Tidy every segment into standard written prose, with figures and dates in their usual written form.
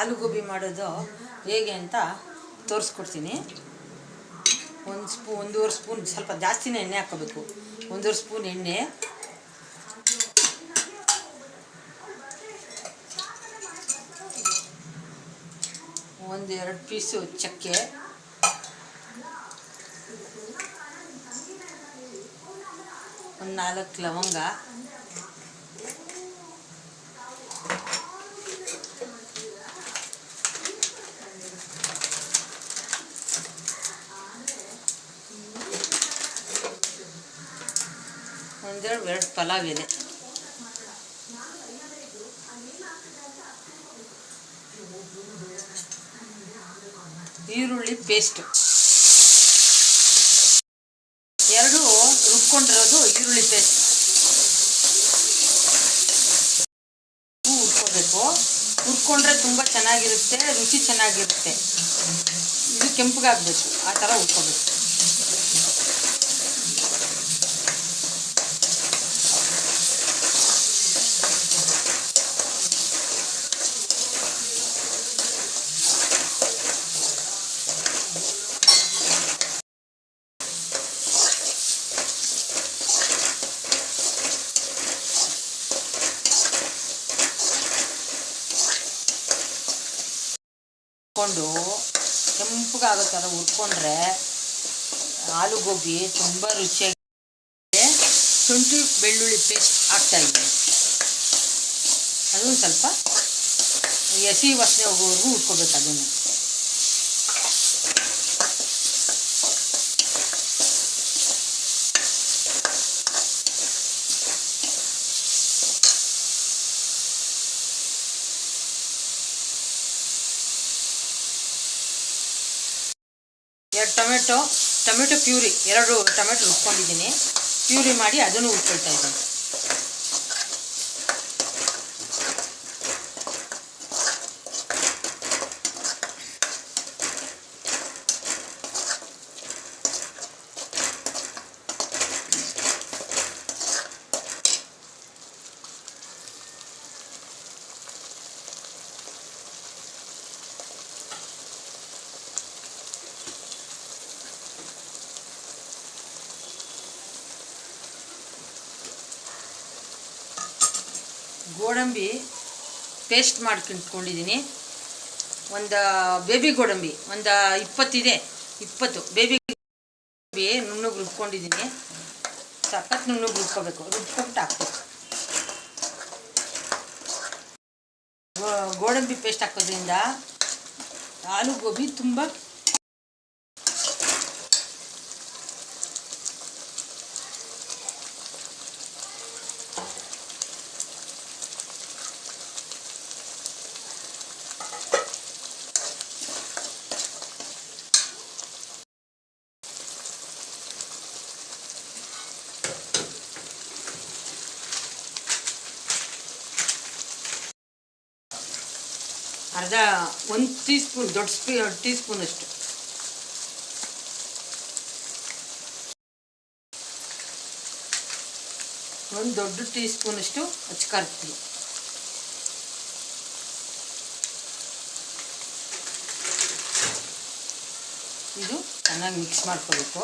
ಆಲೂಗೋಬಿ ಮಾಡೋದು ಹೇಗೆ ಅಂತ ತೋರಿಸ್ಕೊಡ್ತೀನಿ. ಒಂದೂವರೆ ಸ್ಪೂನ್ ಸ್ವಲ್ಪ ಜಾಸ್ತಿನೇ ಎಣ್ಣೆ ಹಾಕ್ಕೋಬೇಕು. ಒಂದೂವರೆ ಸ್ಪೂನ್ ಎಣ್ಣೆ, ಒಂದೆರಡು ಪೀಸು ಚಕ್ಕೆ, ಒಂದು 4 ಲವಂಗ, ಒಂದೆರಡು ಪಲಾವ್ ಎಲೆ, ಈರುಳ್ಳಿ ಪೇಸ್ಟು, ಎರಡು ರುಬ್ಕೊಂಡಿರೋದು ಈರುಳ್ಳಿ ಪೇಸ್ಟ್ ಹುರ್ಕೋಬೇಕು. ಹುರ್ಕೊಂಡ್ರೆ ತುಂಬ ಚೆನ್ನಾಗಿರುತ್ತೆ, ರುಚಿ ಚೆನ್ನಾಗಿರುತ್ತೆ. ಇದು ಕೆಂಪಗಾಗಬೇಕು, ಆ ಥರ ಹುರ್ಕೋಬೇಕು. ಹುರ್ಕೊಂಡು ಕೆಂಪಗಾಗೋ ಥರ ಹುರ್ಕೊಂಡ್ರೆ ಆಲೂಗೋಬಿ ತುಂಬ ರುಚಿಯಾಗಿ. ಶುಂಠಿ ಬೆಳ್ಳುಳ್ಳಿ ಪೇಸ್ಟ್ ಹಾಕ್ತಾಯಿದ್ದೀನಿ. ಅದನ್ನು ಸ್ವಲ್ಪ ಹಸಿ ವಾಸನೆ ಹೋಗೋವರೆಗೂ ಹುರ್ಕೋಬೇಕು. ಅದನ್ನು ಟೊಮೆಟೊ ಪ್ಯೂರಿ, 2 ಟೊಮೆಟೊ ರುಬ್ಕೊಂಡಿದ್ದೀನಿ. ಪ್ಯೂರಿ ಮಾಡಿ ಅದನ್ನು ಹುರ್ಕೊಳ್ತಾ ಇದ್ದೀನಿ. ಗೋಡಂಬಿ ಪೇಸ್ಟ್ ಮಾಡ್ಕೊಂಡಿದ್ದೀನಿ. ಒಂದು ಬೇಬಿ ಗೋಡಂಬಿ ಒಂದು 20 ಇದೆ. 20 ಬೇಬಿ ಗೋಡಂಬಿ ನುಣ್ಣಗೆ ರುಬ್ಕೊಂಡಿದ್ದೀನಿ. ಸಖತ್ ನುಣ್ಣಗೆ ರುಬ್ಕೋಬೇಕು, ರುಬ್ಕೊಂಡು ಹಾಕ್ಬೇಕು. ಗೋಡಂಬಿ ಪೇಸ್ಟ್ ಹಾಕೋದ್ರಿಂದ ಆಲೂಗೋಬಿ ತುಂಬ ಅರ್ಧ 1 ಟೀ ಸ್ಪೂನ್, ದೊಡ್ಡ ಟೀ ಸ್ಪೂನಷ್ಟು ಒಂದು ದೊಡ್ಡ ಟೀ ಸ್ಪೂನಷ್ಟು ಅಚ್ಕಾರದ ಪುಡಿ, ಇದು ಚೆನ್ನಾಗಿ ಮಿಕ್ಸ್ ಮಾಡ್ಕೋಬೇಕು.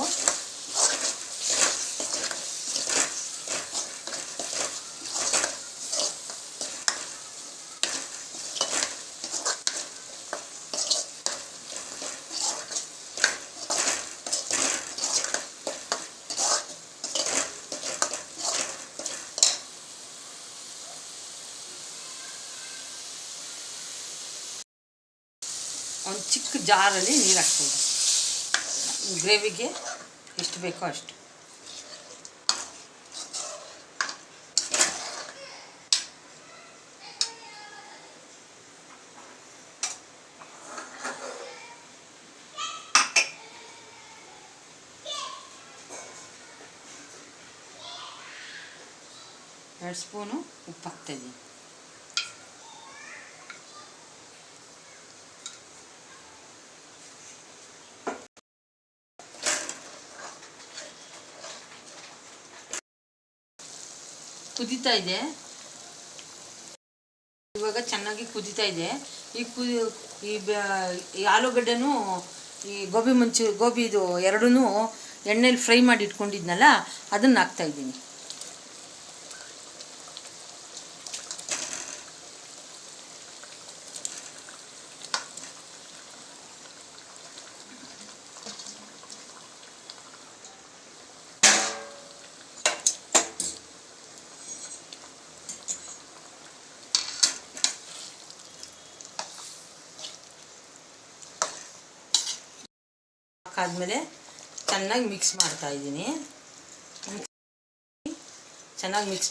ಒಂದು ಚಿಕ್ಕ ಜಾರಲ್ಲಿ ನೀರು ಹಾಕ್ಬೋದು. ಗ್ರೇವಿಗೆ ಎಷ್ಟು ಬೇಕೋ ಅಷ್ಟು. ಎರಡು ಸ್ಪೂನು ಉಪ್ಪು ಹಾಕ್ತಾಯಿದ್ದೀನಿ. ಕುದೀತಾ ಇದೆ. ಇವಾಗ ಚೆನ್ನಾಗಿ ಕುದೀತಾ ಇದೆ. ಈ ಈ ಆಲೂಗಡ್ಡೆನೂ ಈ ಗೋಬಿದು ಎರಡೂ ಎಣ್ಣೆಲಿ ಫ್ರೈ ಮಾಡಿ ಇಟ್ಕೊಂಡಿದ್ನಲ್ಲ ಅದನ್ನು ಹಾಕ್ತಾಯಿದ್ದೀನಿ. ಆದಮೇಲೆ ಚೆನ್ನಾಗಿ ಮಿಕ್ಸ್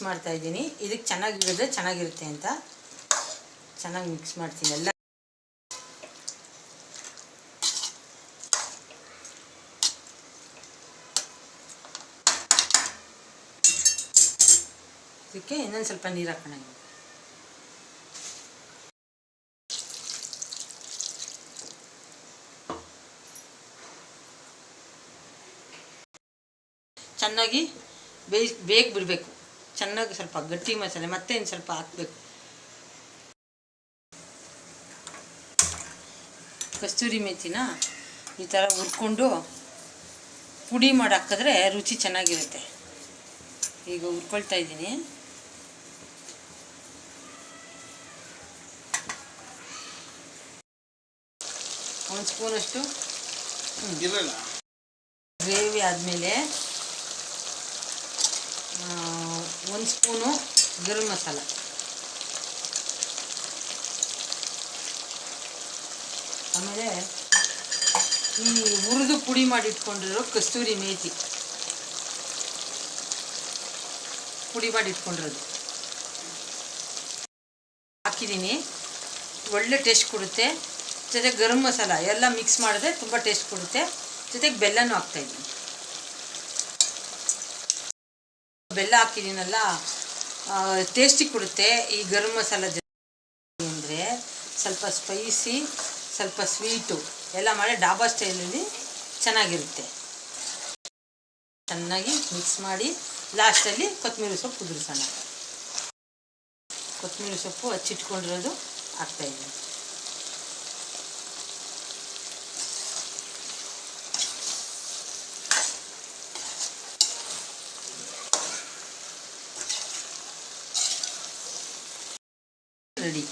ಮಾಡ್ತಾಯಿದ್ದೀನಿ. ಇದಕ್ಕೆ ಚೆನ್ನಾಗಿರಿದ್ರೆ ಚೆನ್ನಾಗಿರುತ್ತೆ ಅಂತ ಚೆನ್ನಾಗಿ ಮಿಕ್ಸ್ ಮಾಡ್ತೀನಿ ಎಲ್ಲ. ಇದಕ್ಕೆ ಇನ್ನೊಂದು ಸ್ವಲ್ಪ ನೀರು ಹಾಕೋಣ. ಚೆನ್ನಾಗಿ ಬಿಡಬೇಕು. ಚೆನ್ನಾಗಿ ಸ್ವಲ್ಪ ಗಟ್ಟಿ ಮಸಾಲೆ ಮತ್ತೆ ಇನ್ನು ಸ್ವಲ್ಪ ಹಾಕಬೇಕು. ಕಸ್ತೂರಿ ಮೆಥಿನ ಈ ಥರ ಹುರ್ಕೊಂಡು ಪುಡಿ ಮಾಡಿ ಹಾಕಿದ್ರೆ ರುಚಿ ಚೆನ್ನಾಗಿರುತ್ತೆ. ಈಗ ಹುರ್ಕೊಳ್ತಾ ಇದ್ದೀನಿ. ಒಂದು ಸ್ಪೂನಷ್ಟು ಗ್ರೇವಿ ಆದಮೇಲೆ 1 ಸ್ಪೂನು ಗರಂ ಮಸಾಲ, ಆಮೇಲೆ ಈ ಹುರಿದು ಪುಡಿ ಮಾಡಿ ಇಟ್ಕೊಂಡಿರೋ ಕಸ್ತೂರಿ ಮೇಥಿ ಪುಡಿ ಮಾಡಿ ಇಟ್ಕೊಂಡಿರೋದು ಹಾಕಿದ್ದೀನಿ. ಒಳ್ಳೆ ಟೇಸ್ಟ್ ಕೊಡುತ್ತೆ. ಜೊತೆಗೆ ಗರಂ ಮಸಾಲ ಎಲ್ಲ ಮಿಕ್ಸ್ ಮಾಡಿದ್ರೆ ತುಂಬ ಟೇಸ್ಟ್ ಕೊಡುತ್ತೆ. ಜೊತೆಗೆ ಬೆಲ್ಲನೂ ಹಾಕ್ತಾಯಿದ್ದೀನಿ. ಬೆಲ್ಲ ಹಾಕಿದ್ದೀನಲ್ಲ ಟೇಸ್ಟಿಗೆ ಕೊಡುತ್ತೆ. ಈ ಗರಂ ಮಸಾಲ ಅಂದರೆ ಸ್ವಲ್ಪ ಸ್ಪೈಸಿ, ಸ್ವಲ್ಪ ಸ್ವೀಟು ಎಲ್ಲ ಮಾಡಿ ಡಾಬಾ ಸ್ಟೈಲಲ್ಲಿ ಚೆನ್ನಾಗಿರುತ್ತೆ. ಚೆನ್ನಾಗಿ ಮಿಕ್ಸ್ ಮಾಡಿ ಲಾಸ್ಟಲ್ಲಿ ಕೊತ್ತಂಬರಿ ಸೊಪ್ಪು ಉದುರಿಸೋಣ. ಕೊತ್ತಂಬರಿ ಸೊಪ್ಪು ಹಚ್ಚಿಟ್ಕೊಂಡಿರೋದು ಹಾಕ್ತಾಯಿದ್ದೀನಿ. ರೆಡಿ.